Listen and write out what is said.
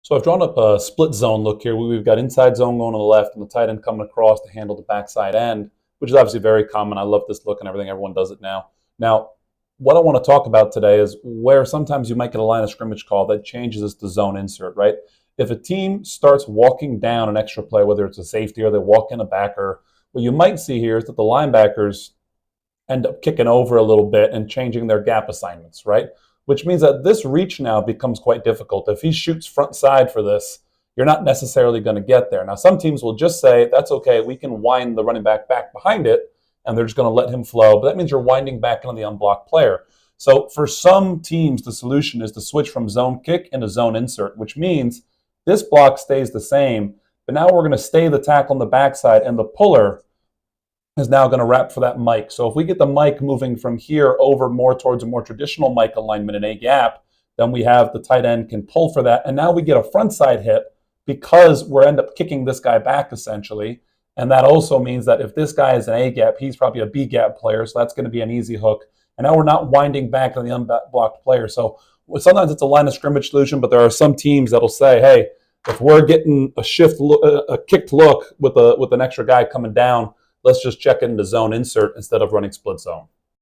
So I've drawn up a split zone look here. We've got inside zone going to the left and the tight end coming across to handle the backside end, which is obviously very common. I love this look and everything. Everyone does it now. Now, what I want to talk about today is where sometimes you might get a line of scrimmage call that changes this to zone insert, right? If a team starts walking down an extra play, whether it's a safety or they walk in a backer, what you might see here is that the linebackers end up kicking over a little bit and changing their gap assignments, right? Which means that this reach now becomes quite difficult. If he shoots front side for this, you're not necessarily going to get there. Now, some teams will just say, that's okay, we can wind the running back behind it, and they're just going to let him flow. But that means you're winding back into the unblocked player. So for some teams, the solution is to switch from zone kick into zone insert, which means this block stays the same, but now we're going to stay the tackle on the backside, and the puller is now going to wrap for that Mike. So if we get the Mike moving from here over more towards a more traditional Mike alignment in A gap, then we have the tight end can pull for that. And now we get a front side hit because we're end up kicking this guy back essentially. And that also means that if this guy is an A gap, he's probably a B gap player. So that's going to be an easy hook. And now we're not winding back to the unblocked player. So sometimes it's a line of scrimmage solution, but there are some teams that'll say, hey, if we're getting a kicked look with an extra guy coming down, let's just check into zone insert instead of running split zone.